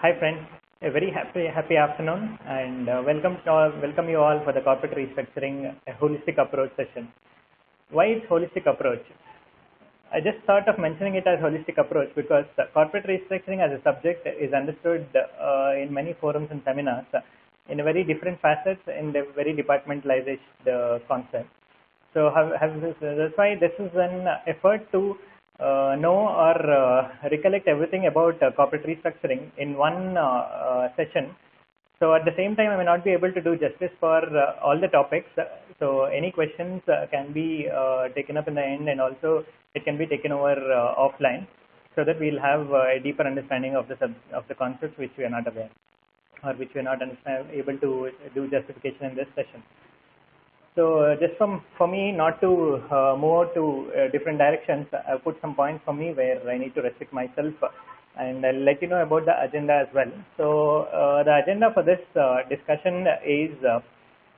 Hi friends, a very happy afternoon, and welcome you all for the corporate restructuring holistic approach session. Why is holistic approach? I just thought of mentioning it as holistic approach because corporate restructuring as a subject is understood in many forums and seminars in a very different facets in the very departmentalized concept. So that's why this is an effort to know or recollect everything about corporate restructuring in one session. So at the same time, I may not be able to do justice for all the topics. So any questions can be taken up in the end, and also it can be taken over offline, so that we'll have a deeper understanding of the concepts which we are not aware, or which we are not able to do justification in this session. So just for me not to move to different directions, I've put some points for me where I need to restrict myself, and I'll let you know about the agenda as well. So the agenda for this discussion is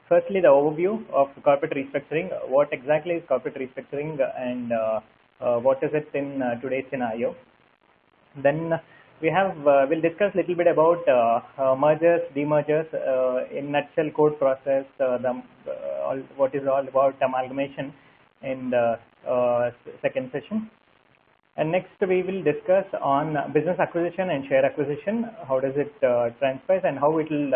firstly the overview of corporate restructuring. What exactly is corporate restructuring, and what is it in today's scenario? Then we'll discuss a little bit about mergers, demergers, in nutshell code process, what is all about amalgamation in the second session. And next we will discuss on business acquisition and share acquisition, how does it transpire, and how it will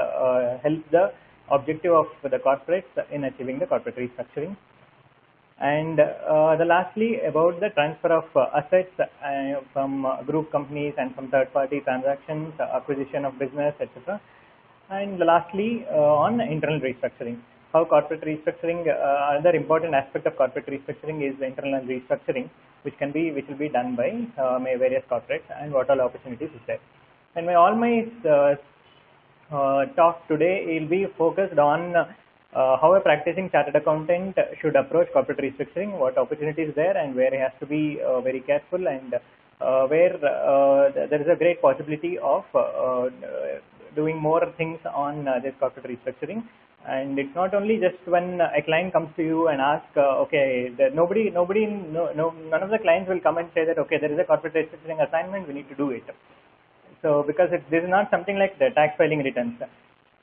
help the objective of the corporates in achieving the corporate restructuring. And lastly, about the transfer of assets from group companies and from third-party transactions, acquisition of business, etc. And lastly, on internal restructuring, how corporate restructuring, another important aspect of corporate restructuring is the internal restructuring, which will be done by various corporates, and what all opportunities is there. And all my talk today will be focused on how a practicing chartered accountant should approach corporate restructuring, what opportunities there, and where he has to be very careful, and where there is a great possibility of doing more things on this corporate restructuring. And it's not only just when a client comes to you and asks, okay, none of the clients will come and say that, okay, there is a corporate restructuring assignment, we need to do it. So because this is not something like the tax filing returns.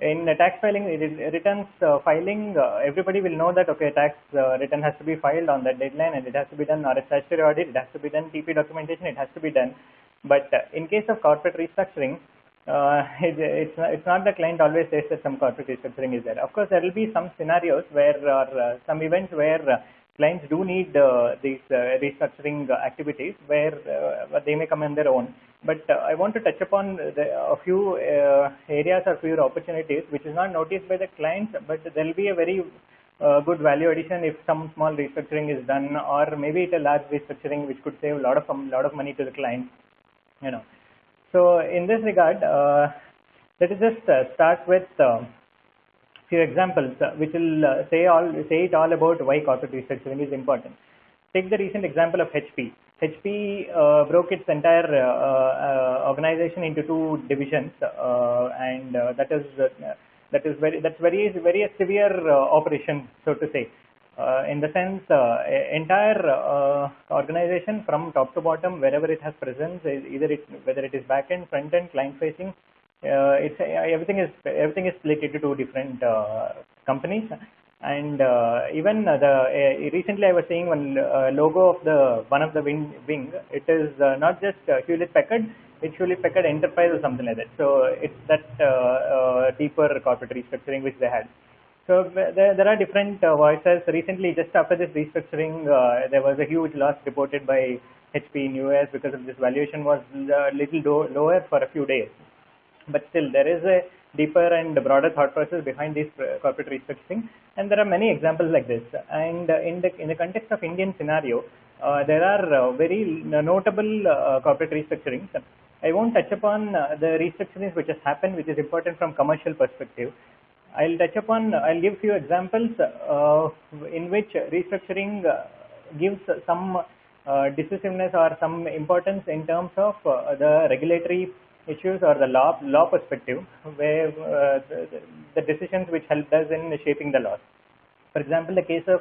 In tax filing returns filing, everybody will know that, okay, tax return has to be filed on that deadline, and it has to be done, or a statutory audit, it has to be done, TP documentation, it has to be done. But in case of corporate restructuring, it's not the client always says that some corporate restructuring is there. Of course, there will be some scenarios where, or some events where clients do need these restructuring activities, where they may come on their own. But I want to touch upon a few areas or few opportunities which is not noticed by the clients, but there will be a very good value addition if some small restructuring is done, or maybe it's a large restructuring which could save a lot of money to the client. So in this regard, let us just start with few examples which will say it all about why corporate restructuring is important. Take the recent example of HP. HP broke its entire organization into two divisions, and that's very severe operation, so to say. In the sense, entire organization from top to bottom, wherever it has presence, whether it is back end, front end, client facing, everything is split into two different companies. And even recently I was seeing one logo of one of the wing. It is not just Hewlett Packard, it's Hewlett Packard Enterprise or something like that. So it's that deeper corporate restructuring which they had. So there are different voices. Recently, just after this restructuring, there was a huge loss reported by HP in US because of this valuation was a little lower for a few days. But still, there is a deeper and broader thought process behind this corporate restructuring, and there are many examples like this. And in the context of Indian scenario, there are very notable corporate restructurings. I won't touch upon the restructurings which has happened, which is important from commercial perspective. I'll give few examples in which restructuring gives some decisiveness or some importance in terms of the regulatory issues or the law perspective, where the decisions which helped us in shaping the laws. For example, the case of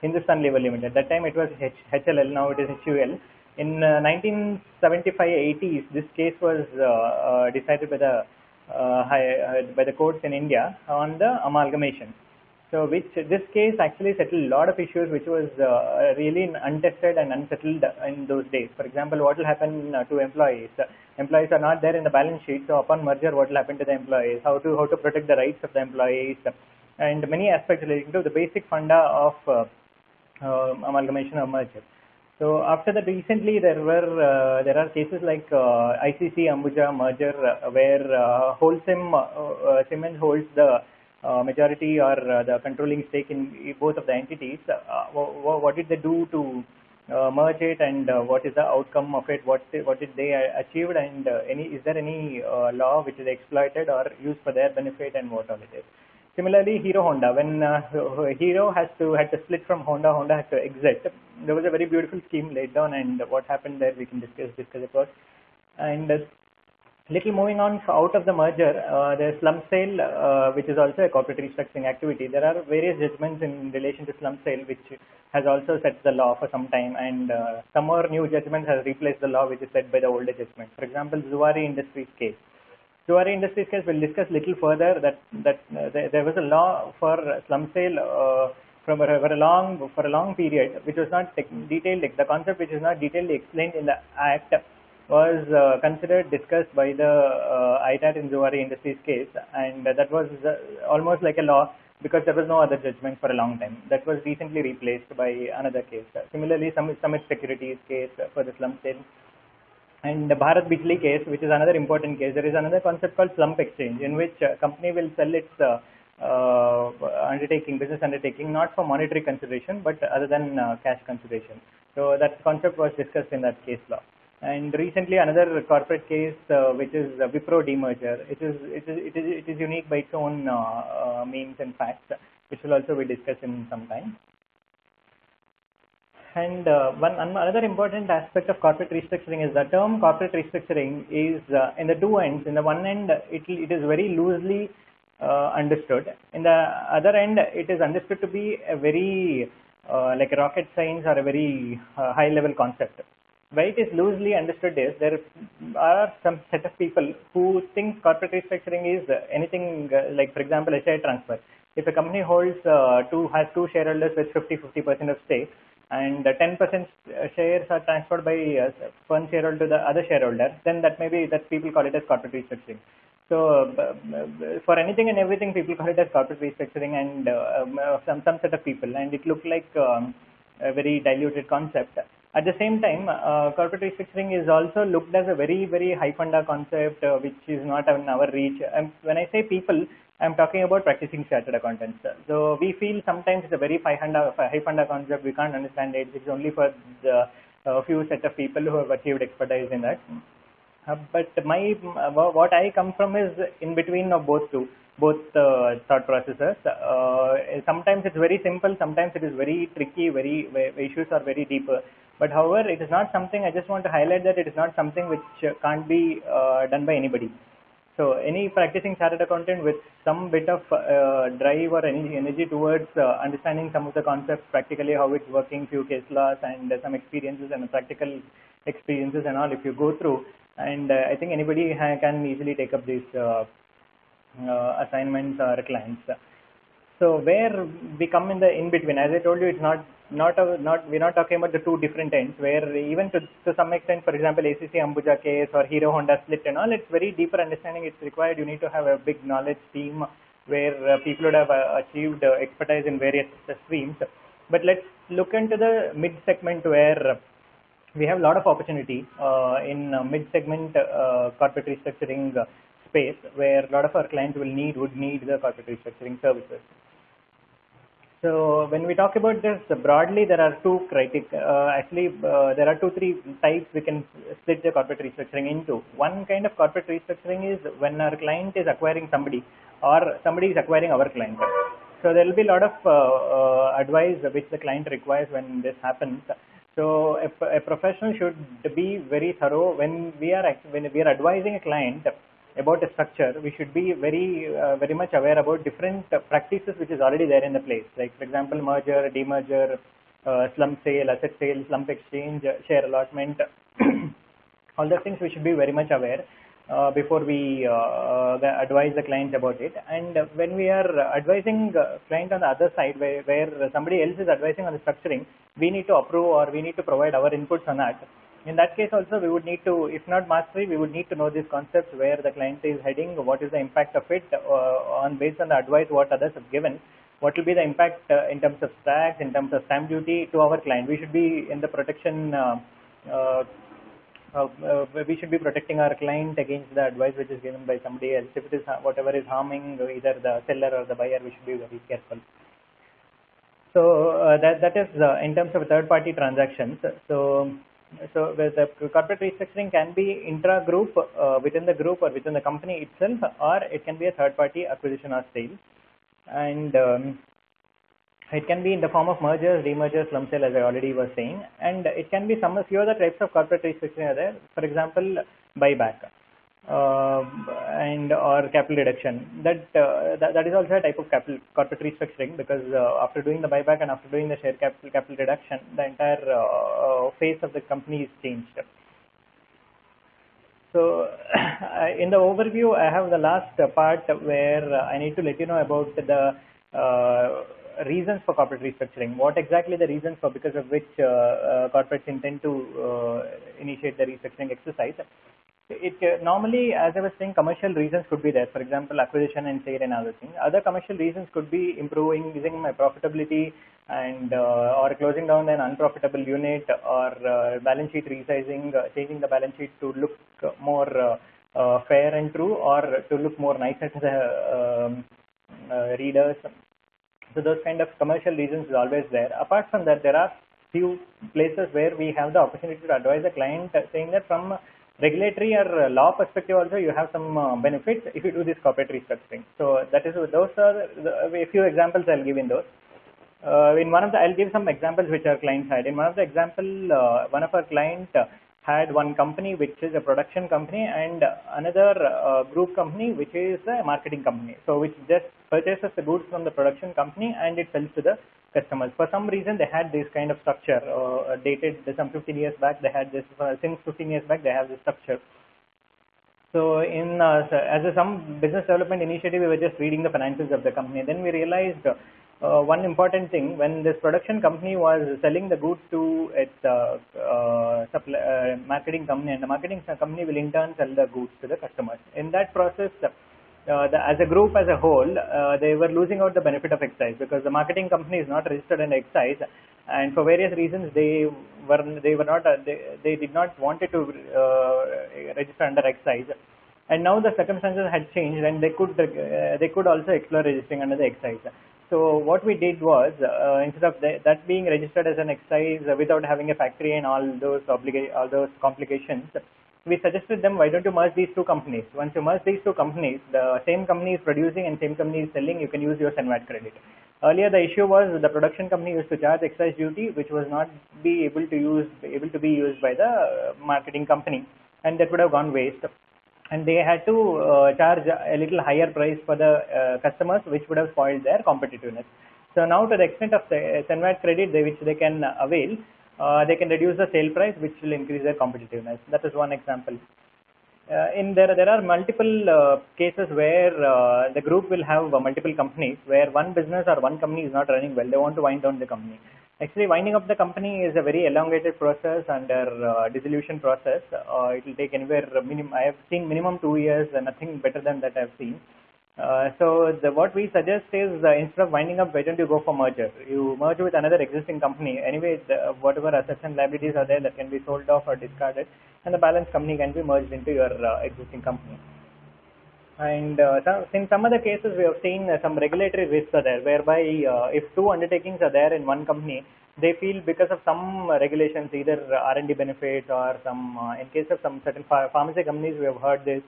Hindustan Lever Limited. That time it was HLL, now it is HUL. In 1975-80s, this case was decided by the courts in India on the amalgamation. So this case actually settled a lot of issues which was really untested and unsettled in those days. For example, what will happen to employees? Employees are not there in the balance sheet, so upon merger, what will happen to the employees? How to protect the rights of the employees, and many aspects relating to the basic funda of amalgamation or merger. So after that, recently there are cases like ICC Ambuja merger where Holcim Cement holds the majority or the controlling stake in both of the entities. What did they do to merge it, and what is the outcome of it? What did they achieved, and is there any law which is exploited or used for their benefit, and what all it is? Similarly, Hero Honda, when Hero had to split from Honda, Honda had to exit. There was a very beautiful scheme laid down, and what happened there we can discuss about. And little moving on out of the merger, there's slump sale, which is also a corporate restructuring activity. There are various judgments in relation to slump sale, which has also set the law for some time, and some more new judgments has replaced the law which is set by the older judgment. For example, Zuari Industries case. Zuari Industries case will discuss little further that there was a law for slump sale for a long period, which was not detailed. The concept which is not detailedly explained in the Act was considered, discussed by the ITAT in Zuari Industries case, and that was almost like a law because there was no other judgment for a long time. That was recently replaced by another case. Similarly, Summit Securities case for the slump sale. And the Bharat Bijli case, which is another important case, there is another concept called slump exchange, in which a company will sell its business undertaking, not for monetary consideration, but other than cash consideration. So that concept was discussed in that case law. And recently, another corporate case, which is Wipro demerger. It is unique by its own means and facts, which will also be discussed in some time. And another important aspect of corporate restructuring is the term corporate restructuring is in the two ends. In the one end, it is very loosely understood. In the other end, it is understood to be a very like a rocket science or a very high level concept. Why it is loosely understood is there are some set of people who think corporate restructuring is anything like, for example, a share transfer. If a company holds has two shareholders with 50% of stake, and 10% shares are transferred by one shareholder to the other shareholder, then that people call it as corporate restructuring. So for anything and everything, people call it as corporate restructuring, and some set of people, and it looked like a very diluted concept. At the same time, corporate restructuring is also looked as a very, very high funda concept, which is not in our reach. When I say people, I'm talking about practicing chartered accountants. So we feel sometimes it's a very high funda concept. We can't understand it. It's only for the few set of people who have achieved expertise in that. But what I come from is in between of both thought processes. Sometimes it's very simple. Sometimes it is very tricky. Issues are very deep. But however, it is not something. I just want to highlight that it is not something which can't be done by anybody. So any practicing chartered accountant with some bit of drive or any energy towards understanding some of the concepts practically, how it's working, few case laws, and some experiences and practical experiences and all, if you go through, and I think anybody can easily take up these assignments or clients. So where we come in between, as I told you, it's we're not talking about the two different ends, where even to some extent, for example, ACC Ambuja case or Hero Honda split and all, it's very deeper understanding it's required. You need to have a big knowledge team where people would have achieved expertise in various streams. But let's look into the mid segment where we have a lot of opportunity in mid segment corporate restructuring space, where a lot of our clients would need the corporate restructuring services. So when we talk about this broadly, there are two criteria. There are 2-3 types we can split the corporate restructuring into. One kind of corporate restructuring is when our client is acquiring somebody, or somebody is acquiring our client. So there will be a lot of advice which the client requires when this happens. So a professional should be very thorough when we are advising a client about a structure. We should be very much aware about different practices which is already there in the place. Like, for example, merger, demerger, slump sale, asset sale, slump exchange, share allotment, all the things we should be very much aware before we advise the client about it. And when we are advising client on the other side, where somebody else is advising on the structuring, we need to approve or we need to provide our inputs on that. In that case also, we would need to, if not mastery, we would need to know these concepts, where the client is heading, what is the impact of it, on based on the advice what others have given, what will be the impact in terms of tax, in terms of stamp duty to our client. We should be in the protection, we should be protecting our client against the advice which is given by somebody else. If it is whatever is harming either the seller or the buyer, we should be very careful. So that is in terms of third-party transactions. So the corporate restructuring can be intra-group, within the group or within the company itself, or it can be a third-party acquisition or sale. And it can be in the form of mergers, demergers, slump sale, as I already was saying. And it can be a few other types of corporate restructuring are there. For example, buyback and or capital reduction. That is also a type of corporate restructuring, because after doing the buyback and after doing the share capital reduction, the entire face of the company is changed. So in the overview, I have the last part where I need to let you know about the reasons for corporate restructuring. What exactly the reasons for, because of which corporates intend to initiate the restructuring exercise. It normally, as I was saying, commercial reasons could be there. For example, acquisition and sale and other things. Other commercial reasons could be using my profitability and or closing down an unprofitable unit, or balance sheet resizing, changing the balance sheet to look more fair and true, or to look more nicer to the readers. So those kind of commercial reasons is always there. Apart from that, there are few places where we have the opportunity to advise the client, saying that from regulatory or law perspective also you have some benefits if you do this corporate restructuring. So that is, those are a few examples I'll give in those. In one of the, I'll give some examples which our clients had. In one of the example, one of our clients had one company which is a production company, and another group company which is a marketing company. So which just purchases the goods from the production company and it sells to the customers. For some reason they had this kind of structure dated some 15 years back. They had this since 15 years back. They have this structure. So in as some business development initiative, we were just reading the financials of the company. Then we realized one important thing: when this production company was selling the goods to its marketing company, and the marketing company will in turn sell the goods to the customers. In that process, as a group as a whole, they were losing out the benefit of excise, because the marketing company is not registered in excise, and for various reasons they did not want it to register under excise. And now the circumstances had changed, and they could also explore registering under the excise. So what we did was, instead of that being registered as an excise without having a factory and all those complications, we suggested them, why don't you merge these two companies? Once you merge these two companies, the same company is producing and same company is selling, you can use your SENVAT credit. Earlier the issue was the production company used to charge excise duty, which was not able to be used by the marketing company, and that would have gone waste. And they had to charge a little higher price for the customers, which would have spoiled their competitiveness. So now, to the extent of the SENVAT credit which they can avail, they can reduce the sale price, which will increase their competitiveness. That is one example. There are multiple cases where the group will have multiple companies, where one business or one company is not running well. They want to wind down the company. Actually, winding up the company is a very elongated process under dissolution process. It will take anywhere I have seen minimum 2 years, and nothing better than that I have seen. So what we suggest is, instead of winding up, why don't you go for merger? You merge with another existing company. Anyway, whatever assets and liabilities are there, that can be sold off or discarded, and the balance company can be merged into your existing company. And in some other cases, we have seen some regulatory risks are there, whereby if two undertakings are there in one company, they feel because of some regulations, either R&D benefits or some, in case of some certain pharmacy companies, we have heard this,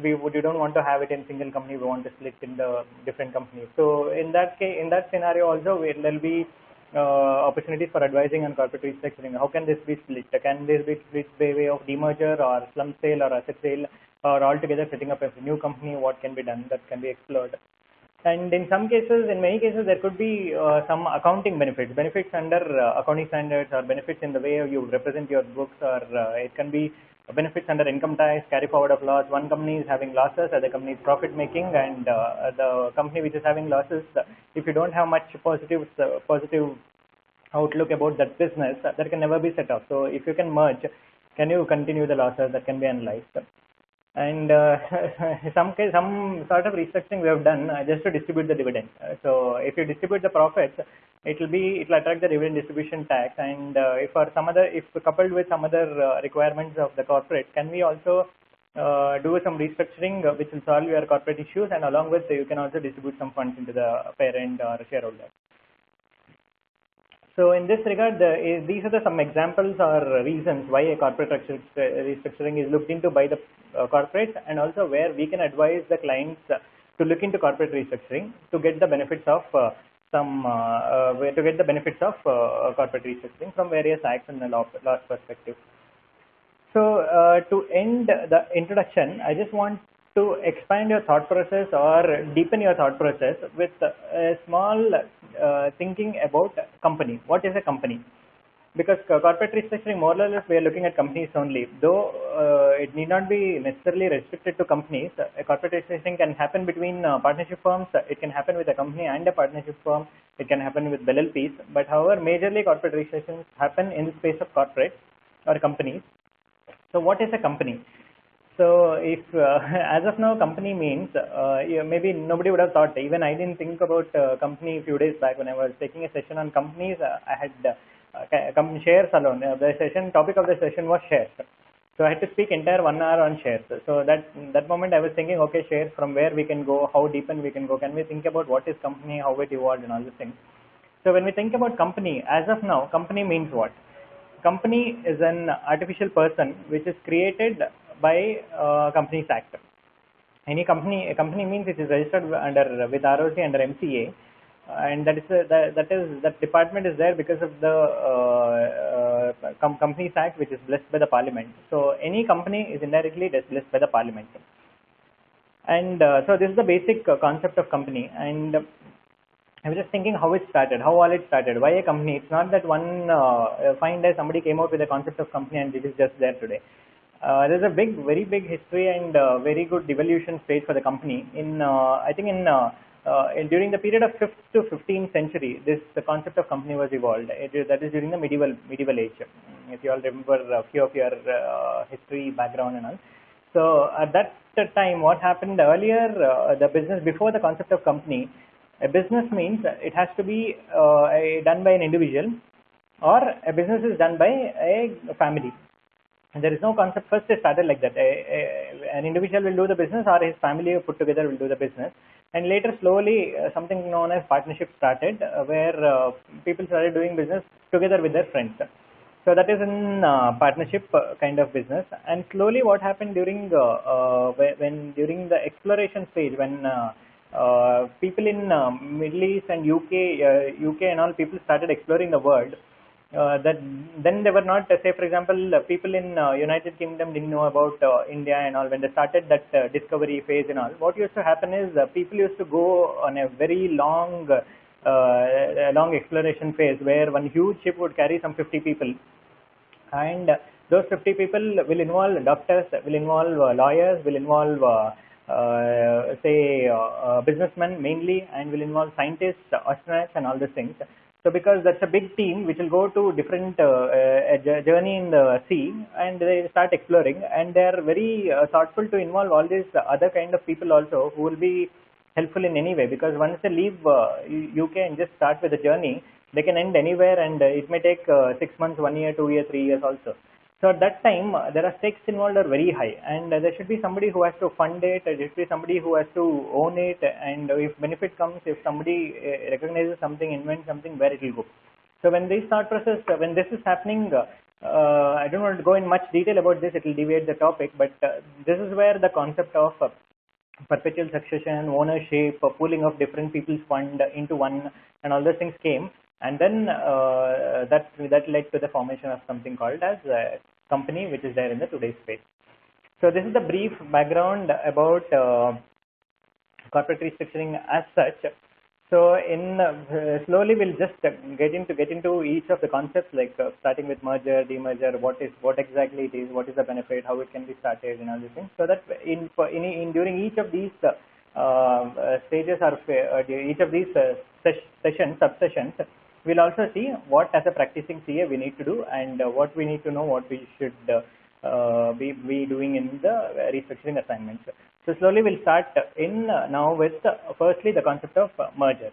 you don't want to have it in single company, we want to split in the different companies. So in that case, in that scenario also, there will be opportunities for advising on corporate restructuring. How can this be split? Can this be split by way of demerger or slump sale or asset sale, or altogether setting up a new company? What can be done? That can be explored. And in some cases, in many cases, there could be some accounting benefits under accounting standards, or benefits in the way you represent your books, or it can be benefits under income tax, carry forward of loss. One company is having losses, other company is profit making, and the company which is having losses, if you don't have much positive outlook about that business, that can never be set off. So if you can merge, can you continue the losses? That can be analyzed. And some sort of restructuring we have done just to distribute the dividend. So if you distribute the profits, it will attract the dividend distribution tax. And if coupled with some other requirements of the corporate, can we also do some restructuring which will solve your corporate issues, and along with you can also distribute some funds into the parent or shareholder. So in this regard, these are some examples or reasons why a corporate restructuring is looked into by the corporates, and also where we can advise the clients to look into corporate restructuring to get the benefits of corporate restructuring from various acts and the law perspective. So to end the introduction, I just want to expand your thought process or deepen your thought process with a small thinking about company. What is a company? Because corporate restructuring, more or less, we are looking at companies only. Though it need not be necessarily restricted to companies. A corporate restructuring can happen between partnership firms. It can happen with a company and a partnership firm. It can happen with LLPs. But however, majorly corporate restructurings happen in the space of corporates or companies. So what is a company? So if as of now, company means maybe nobody would have thought. Even I didn't think about company a few days back when I was taking a session on companies. I had shares alone. The topic of the session was shares. So I had to speak entire 1 hour on shares. So that moment I was thinking, okay, shares, from where we can go, how deep we can go. Can we think about what is company, how it evolved, and all these things. So when we think about company, as of now, company means what? Company is an artificial person which is created by Companies Act. A company means it is registered with ROC under MCA, and that department is there because of the Companies Act, which is blessed by the Parliament. So any company is indirectly blessed by the Parliament. And so this is the basic concept of company. And I was just thinking how it started, how all it started, why a company. It's not that one fine day somebody came out with a concept of company and it is just there today. There's a very big history and very good devolution stage for the company. I think during the period of 5th to 15th century, the concept of company was evolved. That is during the medieval age. If you all remember a few of your history background and all. So at that time, what happened earlier, the business before the concept of company, a business means it has to be done by an individual, or a business is done by a family. And there is no concept. First it started like that. An individual will do the business, or his family put together will do the business. And later slowly something known as partnership started, where people started doing business together with their friends. So that is in partnership kind of business. And slowly what happened during the exploration stage, when people in Middle East and UK and all, people started exploring the world. Then they were not, say for example, people in United Kingdom didn't know about India and all. When they started that discovery phase and all, what used to happen is people used to go on a very long exploration phase, where one huge ship would carry some 50 people, and those 50 people will involve doctors, will involve lawyers, will involve businessmen mainly, and will involve scientists, astronauts, and all these things. So because that's a big team which will go to different journey in the sea, and they start exploring, and they are very thoughtful to involve all these other kind of people also, who will be helpful in any way, because once they leave UK and just start with the journey, they can end anywhere, and it may take 6 months, 1 year, 2 years, 3 years also. So at that time, there are stakes involved are very high, and there should be somebody who has to fund it, there should be somebody who has to own it, and if benefit comes, if somebody recognizes something, invents something, where it will go. So when this thought process, when this is happening, I don't want to go in much detail about this, it will deviate the topic, but this is where the concept of perpetual succession, ownership, pooling of different people's fund into one, and all those things came. And then that led to the formation of something called as company, which is there in the today's space. So this is the brief background about corporate restructuring as such. So in slowly we'll just get into each of the concepts, like starting with merger, demerger, what exactly it is, what is the benefit, how it can be started, and all these things. So that in during each of these stages or each of these sessions, subsessions, we'll also see what as a practicing CA we need to do, and what we need to know, what we should be doing in the restructuring assignments. So slowly we'll start in now with firstly the concept of merger.